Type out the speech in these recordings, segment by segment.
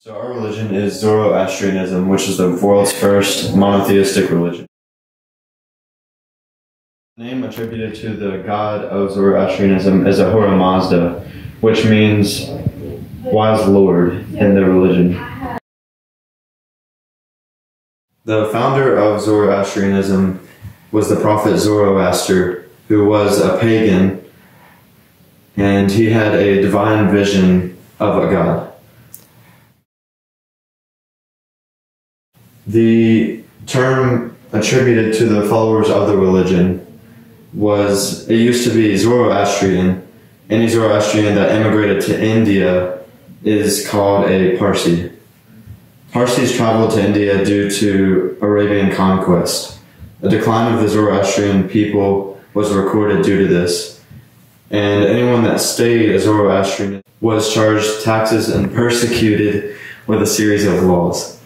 So our religion is Zoroastrianism, which is the world's first monotheistic religion. The name attributed to the god of Zoroastrianism is Ahura Mazda, which means wise lord in the religion. The founder of Zoroastrianism was the prophet Zoroaster, who was a pagan, and he had a divine vision of a god. The term attributed to the followers of the religion it used to be Zoroastrian. Any Zoroastrian that immigrated to India is called a Parsi. Parsis traveled to India due to Arabian conquest. A decline of the Zoroastrian people was recorded due to this, and anyone that stayed a Zoroastrian was charged taxes and persecuted with a series of laws.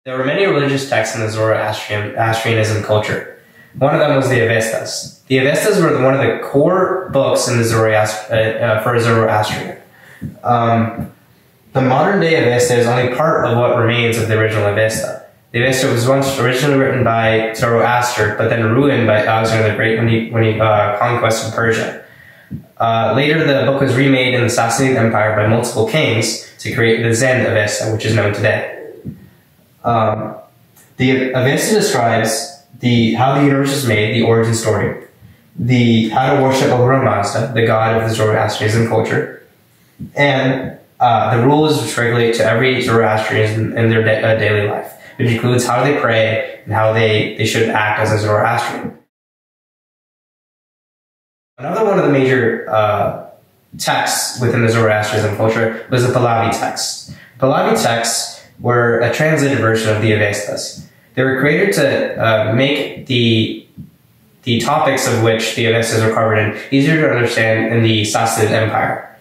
There were many religious texts in the Zoroastrianism culture. One of them was the Avestas. The Avestas were one of the core books in the for Zoroastrian. The modern day Avesta is only part of what remains of the original Avesta. The Avesta was once originally written by Zoroaster, but then ruined by Alexander the Great when he conquered Persia. Later, the book was remade in the Sassanid Empire by multiple kings to create the Zen Avesta, which is known today. The Avesta describes how the universe was made, the origin story, how to worship Ahura Mazda, the god of the Zoroastrianism culture, and the rules which regulate to every Zoroastrian in their daily life, which includes how they pray and how they should act as a Zoroastrian. Another one of the major texts within the Zoroastrianism culture was the Pahlavi texts. Pahlavi texts were a translated version of the Avestas. They were created to make the topics of which the Avestas are covered in easier to understand in the Sassanid Empire.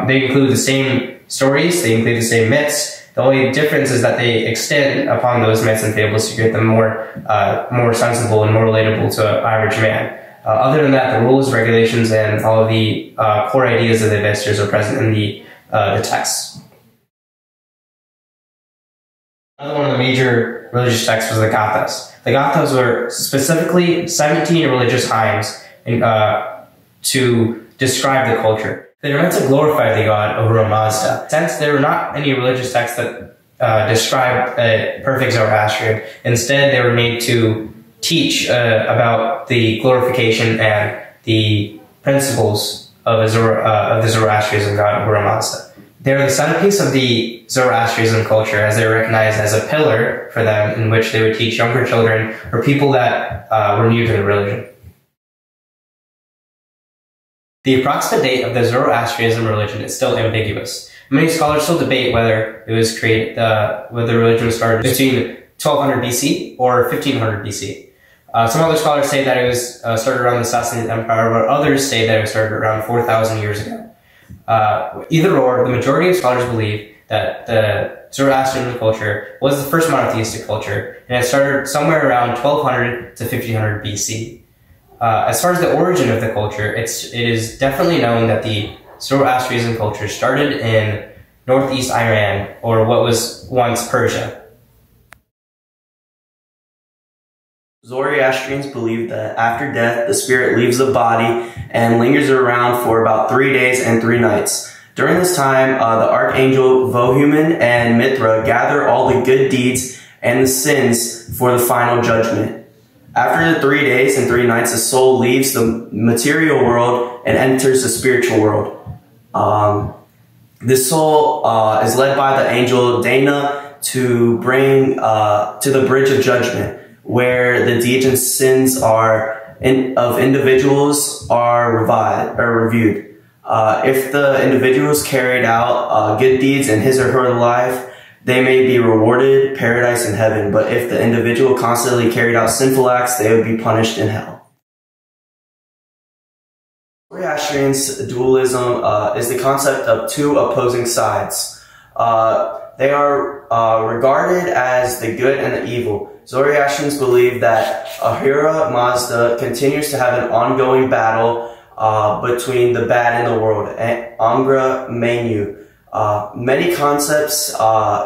They include the same stories, they include the same myths. The only difference is that they extend upon those myths and fables to create them more sensible and more relatable to an average man. Other than that, the rules, regulations, and all of the core ideas of the Avestas are present in the texts. Another one of the major religious texts was the Gathas. The Gathas were specifically 17 religious hymns to describe the culture. They were meant to glorify the god Ahura Mazda. Since there were not any religious texts that described a perfect Zoroastrian, instead they were made to teach about the glorification and the principles of the Zoroastrianism god Ahura Mazda. They are the centerpiece of the Zoroastrianism culture, as they were recognized as a pillar for them in which they would teach younger children or people that were new to the religion. The approximate date of the Zoroastrianism religion is still ambiguous. Many scholars still debate whether it was whether the religion was started between 1200 BC or 1500 BC. Some other scholars say that it was started around the Sassanid Empire, while others say that it was started around 4,000 years ago. Either or, the majority of scholars believe that the Zoroastrian culture was the first monotheistic culture, and it started somewhere around 1200 to 1500 BC. As far as the origin of the culture, it is definitely known that the Zoroastrianism culture started in northeast Iran, or what was once Persia. Zoroastrians believe that after death, the spirit leaves the body and lingers around for about 3 days and 3 nights. During this time, the archangel Vohuman and Mithra gather all the good deeds and the sins for the final judgment. After the 3 days and 3 nights, the soul leaves the material world and enters the spiritual world. This soul is led by the angel Dana to bring to the bridge of judgment, where the deeds and sins of individuals are reviewed. If the individuals carried out good deeds in his or her life, they may be rewarded paradise in heaven. But if the individual constantly carried out sinful acts, they would be punished in hell. Zoroastrian's dualism is the concept of two opposing sides. They are regarded as the good and the evil. Zoroastrians believe that Ahura Mazda continues to have an ongoing battle between the bad and the world, Angra Mainyu. Many concepts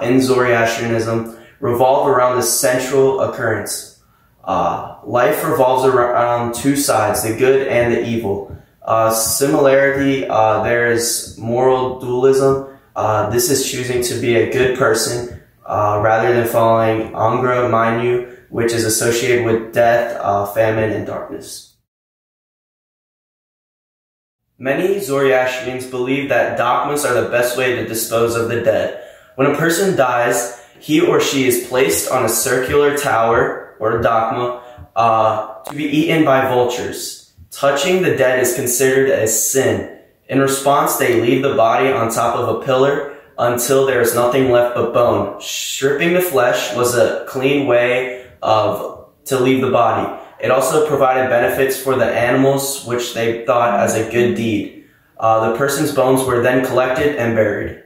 in Zoroastrianism revolve around the central occurrence. Life revolves around two sides, the good and the evil. Similarity, there is moral dualism. This is choosing to be a good person rather than following Angra Mainyu, which is associated with death, famine, and darkness. Many Zoroastrians believe that dogmas are the best way to dispose of the dead. When a person dies, he or she is placed on a circular tower, or a dogma, to be eaten by vultures. Touching the dead is considered a sin. In response, they leave the body on top of a pillar until there is nothing left but bone. Stripping the flesh was a clean way to leave the body. It also provided benefits for the animals, which they thought as a good deed. The person's bones were then collected and buried.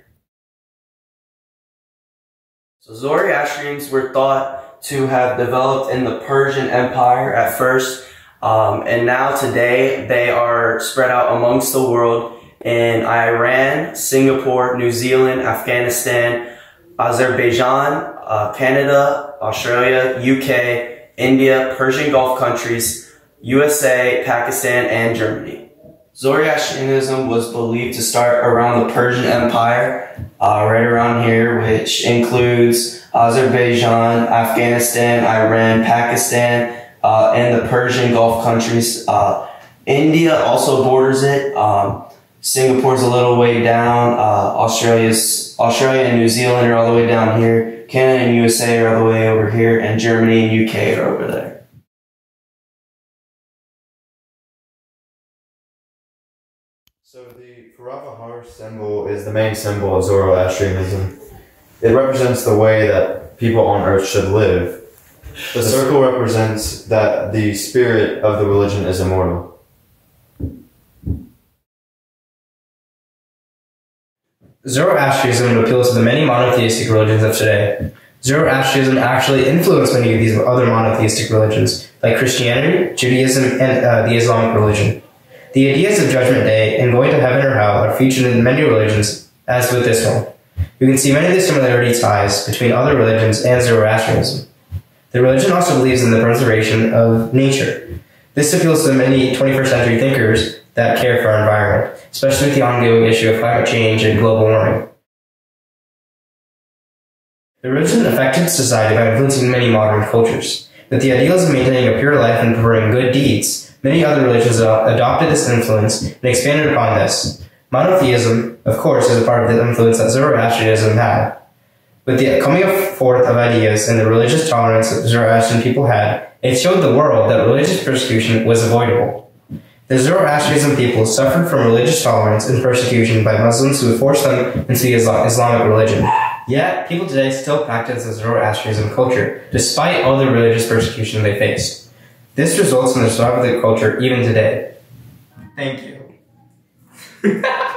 So Zoroastrians were thought to have developed in the Persian Empire at first, and now today they are spread out amongst the world in Iran, Singapore, New Zealand, Afghanistan, Azerbaijan, Canada, Australia, UK, India, Persian Gulf countries, USA, Pakistan, and Germany. Zoroastrianism was believed to start around the Persian Empire, right around here, which includes Azerbaijan, Afghanistan, Iran, Pakistan, and the Persian Gulf countries. India also borders it. Singapore's a little way down. Australia and New Zealand are all the way down here. Canada and USA are all the way over here, and Germany and UK are over there. So the Paravahar symbol is the main symbol of Zoroastrianism. It represents the way that people on earth should live. The circle represents that the spirit of the religion is immortal. Zoroastrianism appeals to the many monotheistic religions of today. Zoroastrianism actually influenced many of these other monotheistic religions, like Christianity, Judaism, and the Islamic religion. The ideas of Judgment Day and going to heaven or hell are featured in many religions, as with this one. You can see many of the similarity ties between other religions and Zoroastrianism. The religion also believes in the preservation of nature. This appeals to many 21st century thinkers that care for our environment, especially with the ongoing issue of climate change and global warming. The religion affected society by influencing many modern cultures. With the ideals of maintaining a pure life and performing good deeds, many other religions adopted this influence and expanded upon this. Monotheism, of course, is a part of the influence that Zoroastrianism had. With the coming forth of ideas and the religious tolerance that Zoroastrian people had, it showed the world that religious persecution was avoidable. The Zoroastrianism people suffered from religious tolerance and persecution by Muslims who forced them into the Islamic religion. Yet, people today still practice the Zoroastrianism culture, despite all the religious persecution they faced. This results in the survival of the culture even today. Thank you.